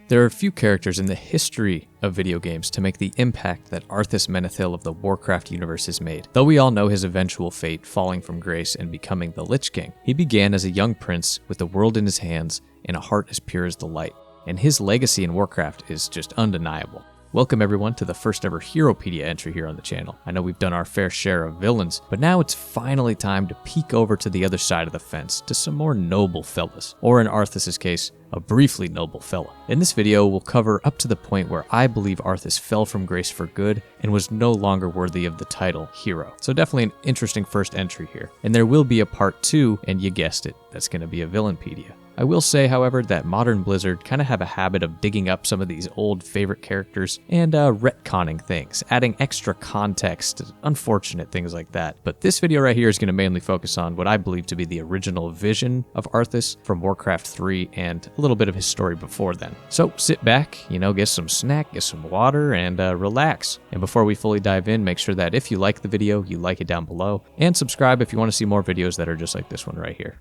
There are few characters in the history of video games to make the impact that Arthas Menethil of the Warcraft universe has made. Though we all know his eventual fate, falling from grace and becoming the Lich King, he began as a young prince with the world in his hands and a heart as pure as the light. And his legacy in Warcraft is just undeniable. Welcome everyone to the first ever Heropedia entry here on the channel. I know we've done our fair share of villains, but now it's finally time to peek over to the other side of the fence to some more noble fellas, or in Arthas' case, a briefly noble fella. In this video, we'll cover up to the point where I believe Arthas fell from grace for good and was no longer worthy of the title hero. So definitely an interesting first entry here. And there will be a part 2, and you guessed it, that's going to be a Villainpedia. I will say, however, that modern Blizzard kind of have a habit of digging up some of these old favorite characters and retconning things, adding extra context, unfortunate things like that. But this video right here is going to mainly focus on what I believe to be the original vision of Arthas from Warcraft 3 and a little bit of his story before then. So sit back, get some snack, get some water, and relax. And before we fully dive in, make sure that if you like the video, you like it down below, and subscribe if you want to see more videos that are just like this one right here.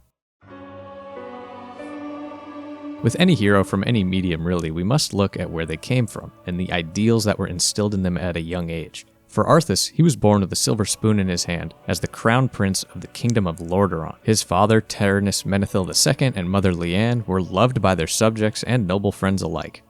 With any hero from any medium really, we must look at where they came from and the ideals that were instilled in them at a young age. For Arthas, he was born with a silver spoon in his hand as the crown prince of the kingdom of Lordaeron. His father, Arthas Menethil II, and mother Leanne were loved by their subjects and noble friends alike.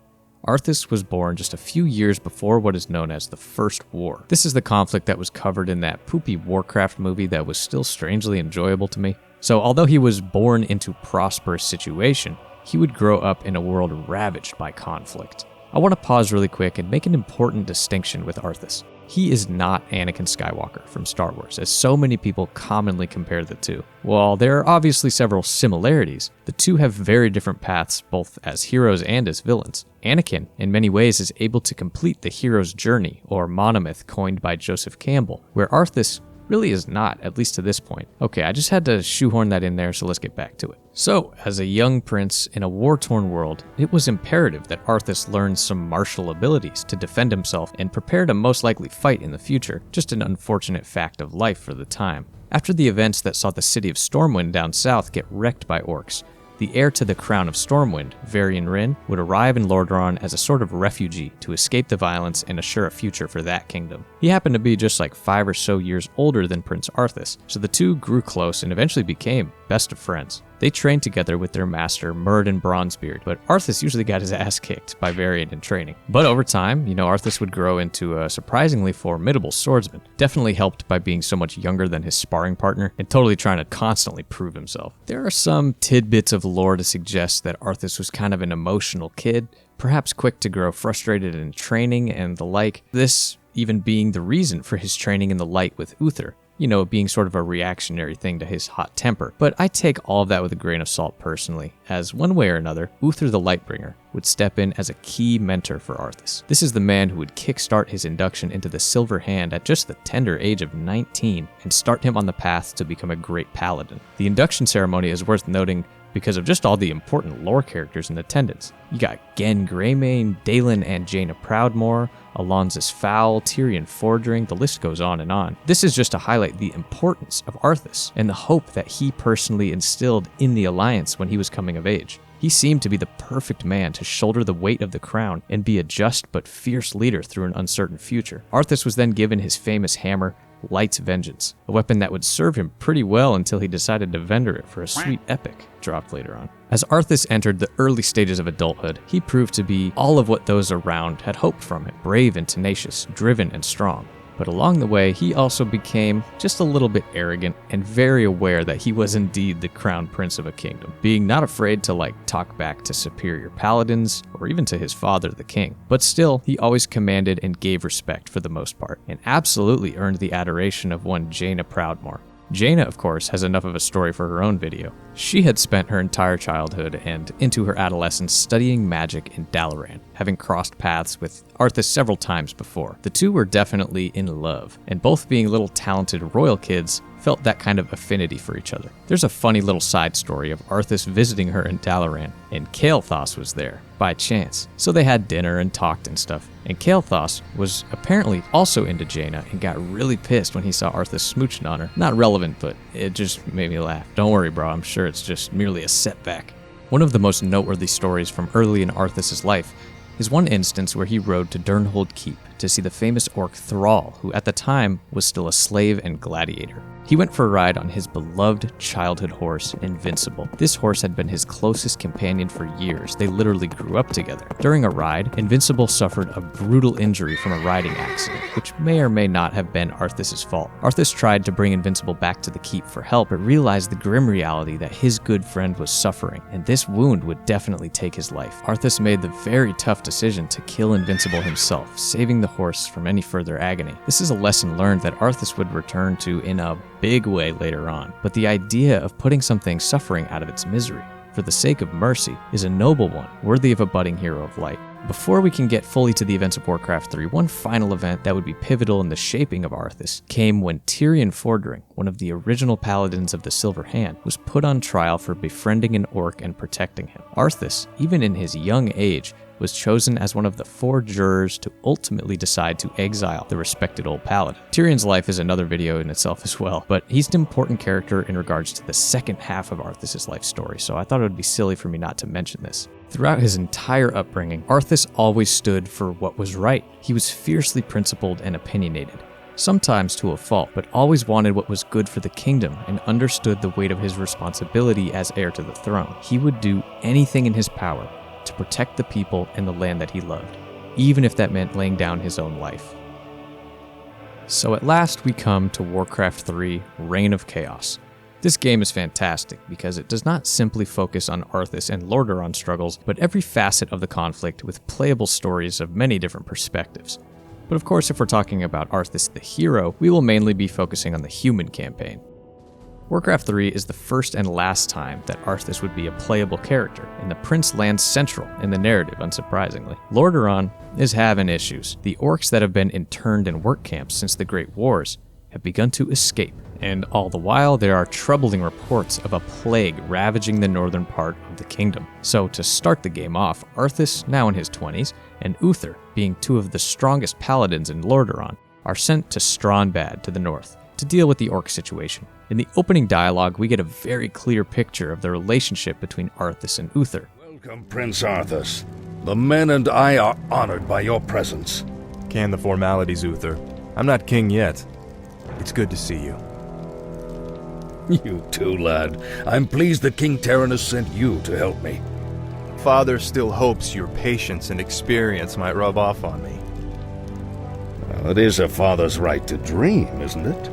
Arthas was born just a few years before what is known as the First War. This is the conflict that was covered in that poopy Warcraft movie that was still strangely enjoyable to me. So although he was born into a prosperous situation, he would grow up in a world ravaged by conflict. I want to pause really quick and make an important distinction with Arthas. He is not Anakin Skywalker from Star Wars, as so many people commonly compare the two. While there are obviously several similarities, the two have very different paths both as heroes and as villains. Anakin, in many ways, is able to complete the hero's journey, or monomyth coined by Joseph Campbell, where Arthas really is not, at least to this point. Okay, I just had to shoehorn that in there, so let's get back to it. So, as a young prince in a war-torn world, it was imperative that Arthas learn some martial abilities to defend himself and prepare to most likely fight in the future, just an unfortunate fact of life for the time. After the events that saw the city of Stormwind down south get wrecked by orcs, the heir to the crown of Stormwind, Varian Wrynn, would arrive in Lordaeron as a sort of refugee to escape the violence and assure a future for that kingdom. He happened to be just like 5 or so years older than Prince Arthas, so the two grew close and eventually became best of friends. They trained together with their master, Myrddin Bronzebeard, but Arthas usually got his ass kicked by Varian in training. But over time, Arthas would grow into a surprisingly formidable swordsman, definitely helped by being so much younger than his sparring partner and totally trying to constantly prove himself. There are some tidbits of lore to suggest that Arthas was kind of an emotional kid, perhaps quick to grow frustrated in training and the like, this even being the reason for his training in the light with Uther. It being sort of a reactionary thing to his hot temper. But I take all of that with a grain of salt personally, as one way or another, Uther the Lightbringer would step in as a key mentor for Arthas. This is the man who would kickstart his induction into the Silver Hand at just the tender age of 19 and start him on the path to become a great paladin. The induction ceremony is worth noting because of just all the important lore characters in attendance. You got Genn Greymane, Dalen and Jaina Proudmoore, Alonzus Fowl, Tyrion Fordring, the list goes on and on. This is just to highlight the importance of Arthas and the hope that he personally instilled in the Alliance when he was coming of age. He seemed to be the perfect man to shoulder the weight of the crown and be a just but fierce leader through an uncertain future. Arthas was then given his famous hammer, Light's Vengeance, a weapon that would serve him pretty well until he decided to vendor it for a sweet epic dropped later on. As Arthas entered the early stages of adulthood, he proved to be all of what those around had hoped from him: brave and tenacious, driven and strong. But along the way, he also became just a little bit arrogant and very aware that he was indeed the crown prince of a kingdom, being not afraid to talk back to superior paladins or even to his father, the king. But still, he always commanded and gave respect for the most part, and absolutely earned the adoration of one Jaina Proudmoore. Jaina, of course, has enough of a story for her own video. She had spent her entire childhood and into her adolescence studying magic in Dalaran, having crossed paths with Arthas several times before. The two were definitely in love, and both being little talented royal kids, felt that kind of affinity for each other. There's a funny little side story of Arthas visiting her in Dalaran, and Kael'thas was there, by chance. So they had dinner and talked and stuff, and Kael'thas was apparently also into Jaina and got really pissed when he saw Arthas smooching on her. Not relevant, but it just made me laugh. Don't worry, bro, I'm sure it's just merely a setback. One of the most noteworthy stories from early in Arthas' life is one instance where he rode to Durnhold Keep to see the famous orc Thrall, who at the time was still a slave and gladiator. He went for a ride on his beloved childhood horse, Invincible. This horse had been his closest companion for years. They literally grew up together. During a ride, Invincible suffered a brutal injury from a riding accident, which may or may not have been Arthas' fault. Arthas tried to bring Invincible back to the keep for help, but realized the grim reality that his good friend was suffering, and this wound would definitely take his life. Arthas made the very tough decision to kill Invincible himself, saving the horse from any further agony. This is a lesson learned that Arthas would return to in a big way later on, but the idea of putting something suffering out of its misery for the sake of mercy is a noble one, worthy of a budding hero of light. Before we can get fully to the events of Warcraft 3, one final event that would be pivotal in the shaping of Arthas came when Tyrion Fordring, one of the original paladins of the Silver Hand, was put on trial for befriending an orc and protecting him. Arthas, even in his young age, was chosen as one of the 4 jurors to ultimately decide to exile the respected old paladin. Tyrion's life is another video in itself as well, but he's an important character in regards to the second half of Arthas' life story, so I thought it would be silly for me not to mention this. Throughout his entire upbringing, Arthas always stood for what was right. He was fiercely principled and opinionated, sometimes to a fault, but always wanted what was good for the kingdom and understood the weight of his responsibility as heir to the throne. He would do anything in his power to protect the people and the land that he loved, even if that meant laying down his own life. So at last we come to Warcraft 3: Reign of Chaos. This game is fantastic because it does not simply focus on Arthas and Lordaeron struggles, but every facet of the conflict with playable stories of many different perspectives. But of course, if we're talking about Arthas the hero, we will mainly be focusing on the human campaign. Warcraft 3 is the first and last time that Arthas would be a playable character, and the prince lands central in the narrative, unsurprisingly. Lordaeron is having issues. The orcs that have been interned in work camps since the Great Wars have begun to escape, and all the while there are troubling reports of a plague ravaging the northern part of the kingdom. So to start the game off, Arthas, now in his 20s, and Uther, being 2 of the strongest paladins in Lordaeron, are sent to Strongbad to the north to deal with the orc situation. In the opening dialogue, we get a very clear picture of the relationship between Arthas and Uther. Welcome, Prince Arthas. The men and I are honored by your presence. Can the formalities, Uther. I'm not king yet. It's good to see you. You too, lad. I'm pleased that King Terenas sent you to help me. Father still hopes your patience and experience might rub off on me. Well, it is a father's right to dream, isn't it?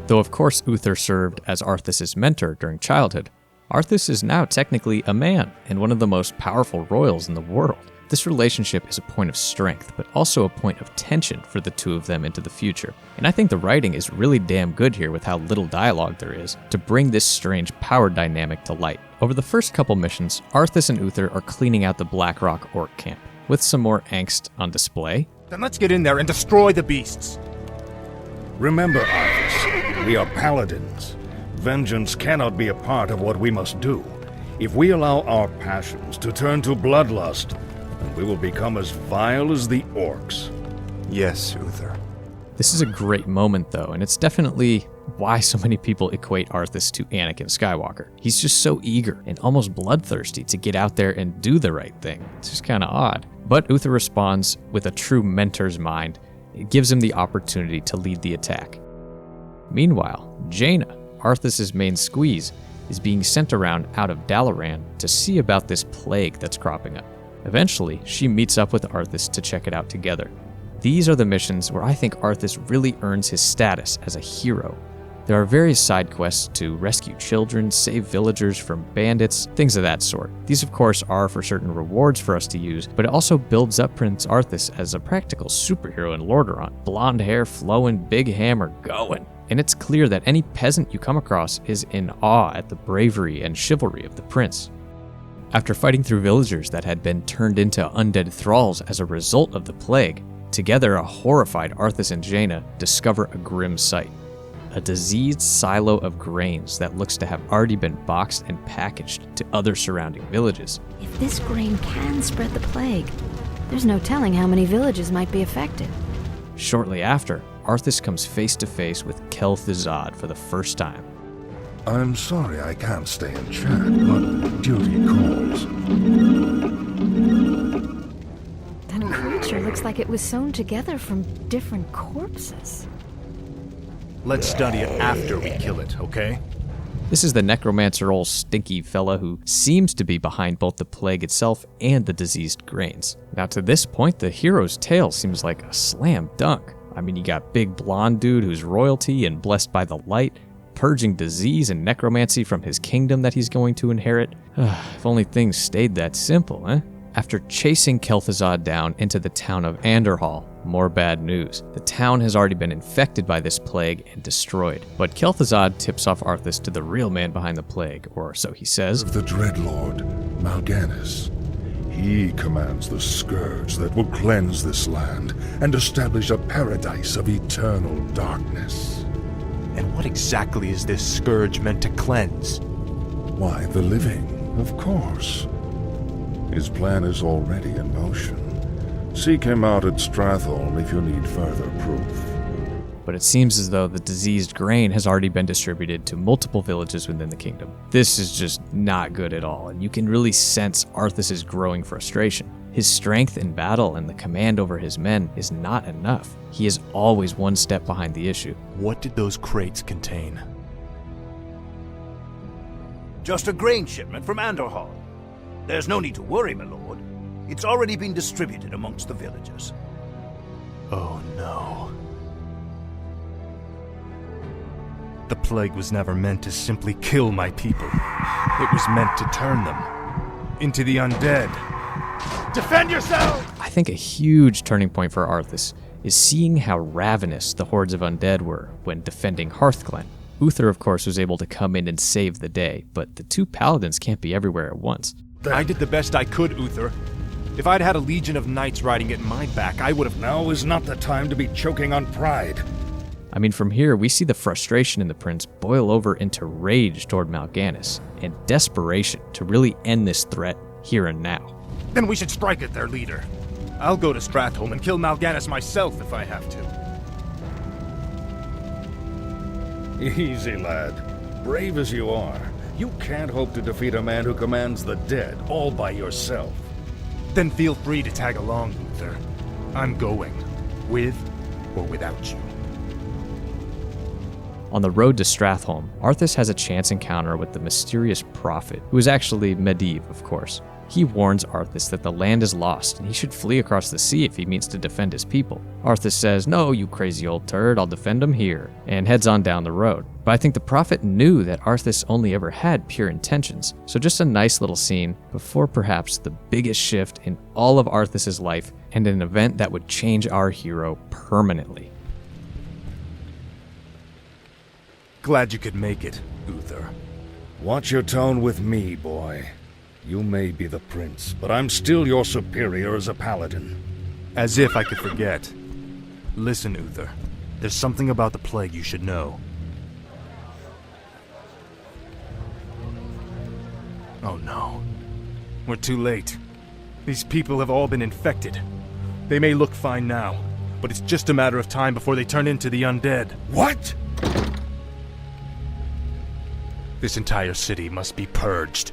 Though of course Uther served as Arthas' mentor during childhood, Arthas is now technically a man and one of the most powerful royals in the world. This relationship is a point of strength, but also a point of tension for the 2 of them into the future. And I think the writing is really damn good here with how little dialogue there is to bring this strange power dynamic to light. Over the first couple missions, Arthas and Uther are cleaning out the Blackrock orc camp, with some more angst on display. Then let's get in there and destroy the beasts. Remember, Arthas, we are paladins. Vengeance cannot be a part of what we must do. If we allow our passions to turn to bloodlust, then we will become as vile as the orcs. Yes, Uther. This is a great moment though, and it's definitely why so many people equate Arthas to Anakin Skywalker. He's just so eager and almost bloodthirsty to get out there and do the right thing. It's just kind of odd. But Uther responds with a true mentor's mind. It gives him the opportunity to lead the attack. Meanwhile, Jaina, Arthas' main squeeze, is being sent around out of Dalaran to see about this plague that's cropping up. Eventually, she meets up with Arthas to check it out together. These are the missions where I think Arthas really earns his status as a hero. There are various side quests to rescue children, save villagers from bandits, things of that sort. These of course are for certain rewards for us to use, but it also builds up Prince Arthas as a practical superhero in Lordaeron. Blonde hair flowing, big hammer going. And it's clear that any peasant you come across is in awe at the bravery and chivalry of the prince. After fighting through villagers that had been turned into undead thralls as a result of the plague, together a horrified Arthas and Jaina discover a grim sight. A diseased silo of grains that looks to have already been boxed and packaged to other surrounding villages. If this grain can spread the plague, there's no telling how many villages might be affected. Shortly after, Arthas comes face to face with Kel'Thuzad for the first time. I'm sorry I can't stay and chat, but duty calls. That creature looks like it was sewn together from different corpses. Let's study it after we kill it, okay? This is the necromancer old stinky fella who seems to be behind both the plague itself and the diseased grains. Now to this point, the hero's tale seems like a slam dunk. I mean, you got big blonde dude who's royalty and blessed by the light, purging disease and necromancy from his kingdom that he's going to inherit. If only things stayed that simple, eh? After chasing Kel'Thuzad down into the town of Anderhall, more bad news. The town has already been infected by this plague and destroyed. But Kel'Thuzad tips off Arthas to the real man behind the plague, or so he says. Of the Dreadlord, Mal'Ganis. He commands the scourge that will cleanse this land and establish a paradise of eternal darkness. And what exactly is this scourge meant to cleanse? Why, the living, of course. His plan is already in motion. Seek him out at Stratholme if you need further proof. But it seems as though the diseased grain has already been distributed to multiple villages within the kingdom. This is just not good at all, and you can really sense Arthas' growing frustration. His strength in battle and the command over his men is not enough. He is always one step behind the issue. What did those crates contain? Just a grain shipment from Anderhall. There's no need to worry, my lord. It's already been distributed amongst the villagers. Oh no. The plague was never meant to simply kill my people. It was meant to turn them into the undead. Defend yourself! I think a huge turning point for Arthas is seeing how ravenous the hordes of undead were when defending Hearthglen. Uther, of course, was able to come in and save the day, but the two paladins can't be everywhere at once. I did the best I could, Uther. If I'd had a legion of knights riding at my back, I would have... Now is not the time to be choking on pride. I mean, from here, we see the frustration in the prince boil over into rage toward Mal'Ganis and desperation to really end this threat here and now. Then we should strike at their leader. I'll go to Stratholme and kill Mal'Ganis myself if I have to. Easy, lad. Brave as you are, you can't hope to defeat a man who commands the dead all by yourself. Then feel free to tag along, Uther. I'm going, with or without you. On the road to Stratholme, Arthas has a chance encounter with the mysterious prophet, who is actually Medivh, of course. He warns Arthas that the land is lost and he should flee across the sea if he means to defend his people. Arthas says, "No, you crazy old turd, I'll defend them here," and heads on down the road. But I think the prophet knew that Arthas only ever had pure intentions, so just a nice little scene before perhaps the biggest shift in all of Arthas' life and an event that would change our hero permanently. Glad you could make it, Uther. Watch your tone with me, boy. You may be the prince, but I'm still your superior as a paladin. As if I could forget. Listen, Uther. There's something about the plague you should know. Oh no. We're too late. These people have all been infected. They may look fine now, but it's just a matter of time before they turn into the undead. What? This entire city must be purged.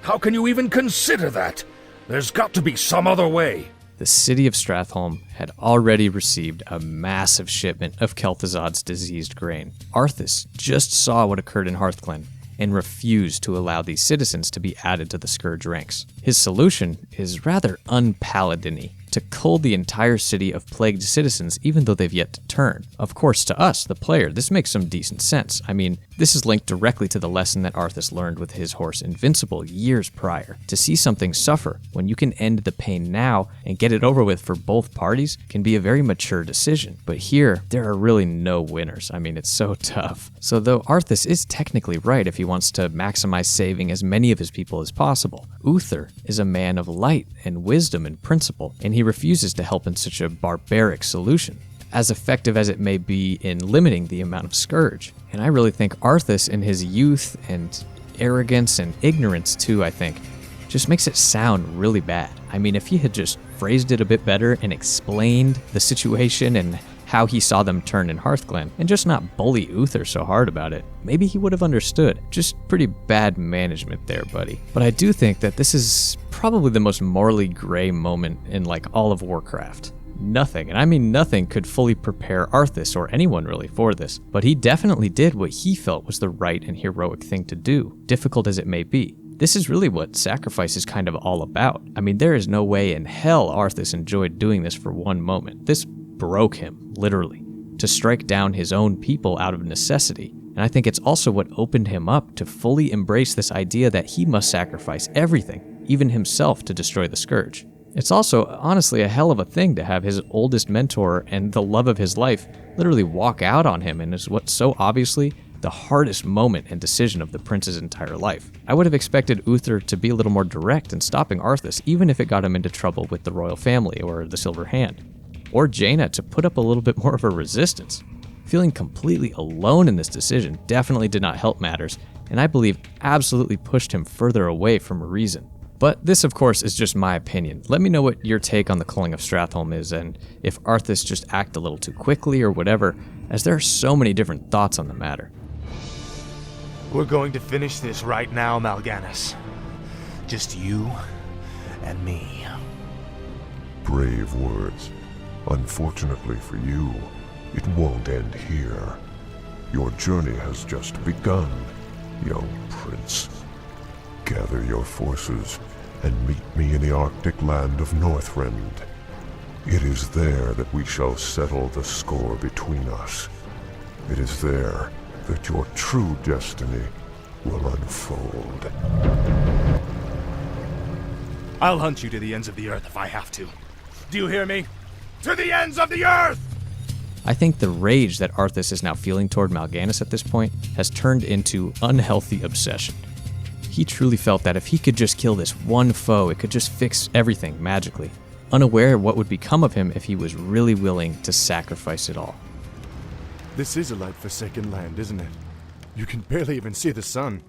How can you even consider that? There's got to be some other way. The city of Stratholme had already received a massive shipment of Kel'Thuzad's diseased grain. Arthas just saw what occurred in Hearthglen and refused to allow these citizens to be added to the Scourge ranks. His solution is rather un-paladin-y, to cull the entire city of plagued citizens even though they've yet to turn. Of course, to us, the player, this makes some decent sense. I mean, this is linked directly to the lesson that Arthas learned with his horse Invincible years prior. To see something suffer when you can end the pain now and get it over with for both parties can be a very mature decision. But here, there are really no winners. I mean, it's so tough. So though Arthas is technically right if he wants to maximize saving as many of his people as possible, Uther is a man of light and wisdom and principle, and he refuses to help in such a barbaric solution, as effective as it may be in limiting the amount of Scourge. And I really think Arthas, in his youth and arrogance and ignorance too, I think, just makes it sound really bad. I mean, if he had just phrased it a bit better and explained the situation and how he saw them turn in Hearthglen and just not bully Uther so hard about it, maybe he would have understood. Just pretty bad management there, buddy. But I do think that this is probably the most morally gray moment in like all of Warcraft. Nothing, and I mean nothing, could fully prepare Arthas or anyone really for this, but he definitely did what he felt was the right and heroic thing to do, difficult as it may be. This is really what sacrifice is kind of all about. I mean, there is no way in hell Arthas enjoyed doing this for one moment. This broke him, literally, to strike down his own people out of necessity. And I think it's also what opened him up to fully embrace this idea that he must sacrifice everything, even himself, to destroy the Scourge. It's also, honestly, a hell of a thing to have his oldest mentor and the love of his life literally walk out on him in what's so obviously the hardest moment and decision of the prince's entire life. I would have expected Uther to be a little more direct in stopping Arthas, even if it got him into trouble with the royal family or the Silver Hand. Or Jaina to put up a little bit more of a resistance. Feeling completely alone in this decision definitely did not help matters, and I believe absolutely pushed him further away from reason. But this, of course, is just my opinion. Let me know what your take on the culling of Stratholme is, and if Arthas just acted a little too quickly or whatever, as there are so many different thoughts on the matter. We're going to finish this right now, Mal'Ganis. Just you and me. Brave words. Unfortunately for you, it won't end here. Your journey has just begun, young prince. Gather your forces and meet me in the Arctic land of Northrend. It is there that we shall settle the score between us. It is there that your true destiny will unfold. I'll hunt you to the ends of the earth if I have to. Do you hear me? To the ends of the earth! I think the rage that Arthas is now feeling toward Mal'Ganis at this point has turned into unhealthy obsession. He truly felt that if he could just kill this one foe, it could just fix everything magically, unaware of what would become of him if he was really willing to sacrifice it all. This is a light-forsaken land, isn't it? You can barely even see the sun.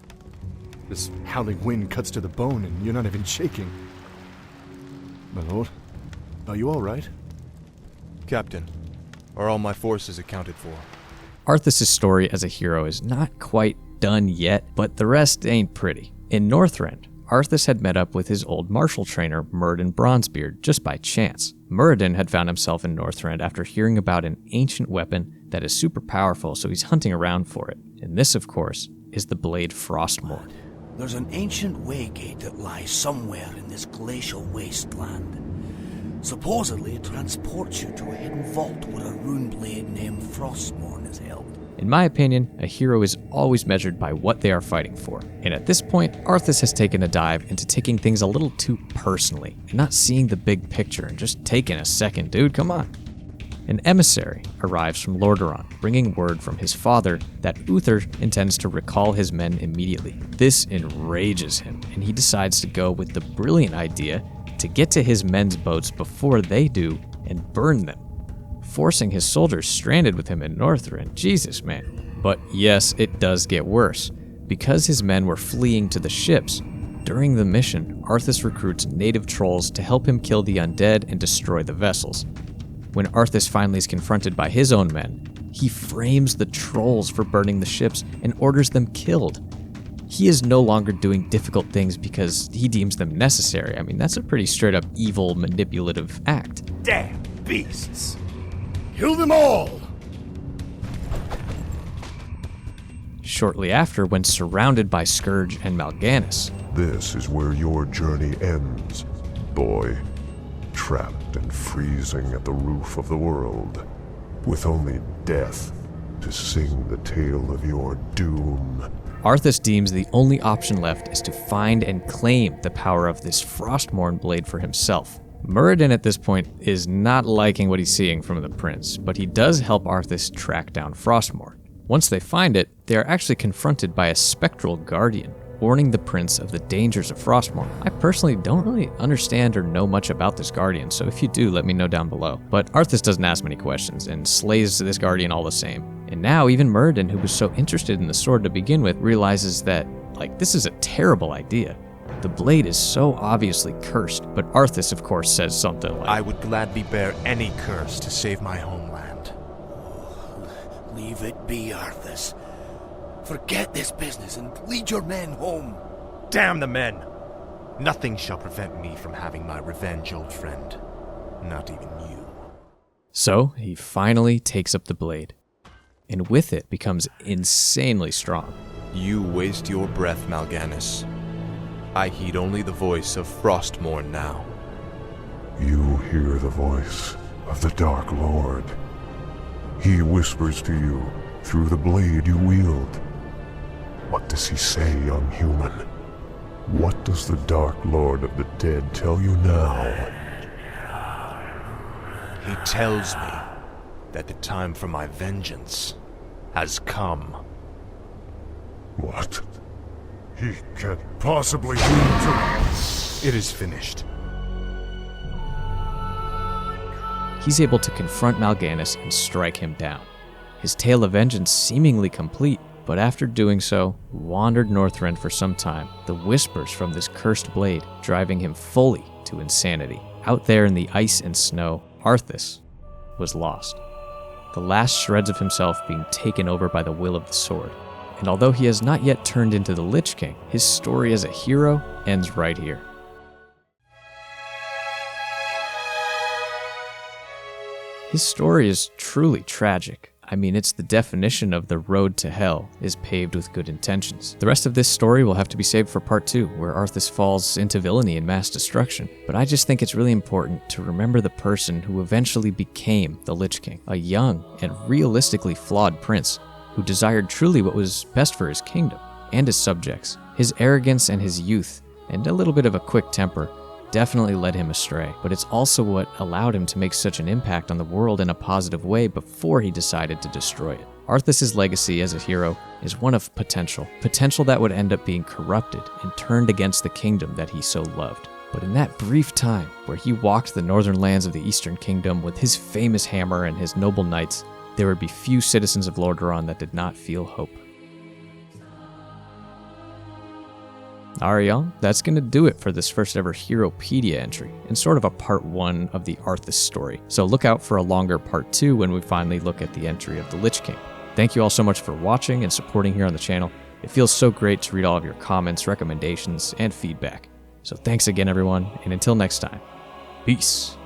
This howling wind cuts to the bone and you're not even shaking. My lord, are you all right? Captain, are all my forces accounted for? Arthas' story as a hero is not quite done yet, but the rest ain't pretty. In Northrend, Arthas had met up with his old martial trainer, Muradin Bronzebeard, just by chance. Muradin had found himself in Northrend after hearing about an ancient weapon that is super powerful, so he's hunting around for it. And this, of course, is the blade Frostmourne. There's an ancient waygate that lies somewhere in this glacial wasteland. Supposedly, it transports you to a hidden vault where a rune blade named Frostmourne is held. In my opinion, a hero is always measured by what they are fighting for. And at this point, Arthas has taken a dive into taking things a little too personally, and not seeing the big picture and just taking a second, dude, come on. An emissary arrives from Lordaeron, bringing word from his father that Uther intends to recall his men immediately. This enrages him, and he decides to go with the brilliant idea to get to his men's boats before they do and burn them, forcing his soldiers stranded with him in Northrend. Jesus, man. But yes, it does get worse. Because his men were fleeing to the ships, during the mission, Arthas recruits native trolls to help him kill the undead and destroy the vessels. When Arthas finally is confronted by his own men, he frames the trolls for burning the ships and orders them killed. He is no longer doing difficult things because he deems them necessary. I mean, that's a pretty straight up evil, manipulative act. Damn beasts! Kill them all! Shortly after, when surrounded by Scourge and Mal'Ganis, This is where your journey ends, boy. Trapped and freezing at the roof of the world, with only death to sing the tale of your doom. Arthas deems the only option left is to find and claim the power of this Frostmourne blade for himself. Muradin at this point is not liking what he's seeing from the prince, but he does help Arthas track down Frostmourne. Once they find it, they are actually confronted by a spectral guardian, warning the prince of the dangers of Frostmourne. I personally don't really understand or know much about this guardian, so if you do, let me know down below. But Arthas doesn't ask many questions, and slays this guardian all the same. And now even Muradin, who was so interested in the sword to begin with, realizes that, this is a terrible idea. The blade is so obviously cursed, but Arthas, of course, says something like, I would gladly bear any curse to save my homeland. Leave it be, Arthas. Forget this business and lead your men home. Damn the men! Nothing shall prevent me from having my revenge, old friend. Not even you. So he finally takes up the blade, and with it becomes insanely strong. You waste your breath, Mal'Ganis. I heed only the voice of Frostmourne now. You hear the voice of the Dark Lord. He whispers to you through the blade you wield. What does he say, young human? What does the Dark Lord of the Dead tell you now? He tells me that the time for my vengeance has come. What? He can't possibly mean to... It is finished. He's able to confront Mal'Ganis and strike him down. His tale of vengeance seemingly complete, but after doing so, wandered Northrend for some time, the whispers from this cursed blade driving him fully to insanity. Out there in the ice and snow, Arthas was lost, the last shreds of himself being taken over by the will of the sword. And although he has not yet turned into the Lich King, his story as a hero ends right here. His story is truly tragic. I mean, it's the definition of the road to hell is paved with good intentions. The rest of this story will have to be saved for part 2, where Arthas falls into villainy and mass destruction. But I just think it's really important to remember the person who eventually became the Lich King, a young and realistically flawed prince who desired truly what was best for his kingdom and his subjects. His arrogance and his youth, and a little bit of a quick temper, definitely led him astray, but it's also what allowed him to make such an impact on the world in a positive way before he decided to destroy it. Arthas' legacy as a hero is one of potential that would end up being corrupted and turned against the kingdom that he so loved. But in that brief time where he walked the northern lands of the Eastern Kingdom with his famous hammer and his noble knights, there would be few citizens of Lordaeron that did not feel hope. Alright, y'all, that's going to do it for this first ever Heropedia entry, and sort of a part 1 of the Arthas story. So look out for a longer part 2 when we finally look at the entry of the Lich King. Thank you all so much for watching and supporting here on the channel. It feels so great to read all of your comments, recommendations, and feedback. So thanks again, everyone, and until next time, peace.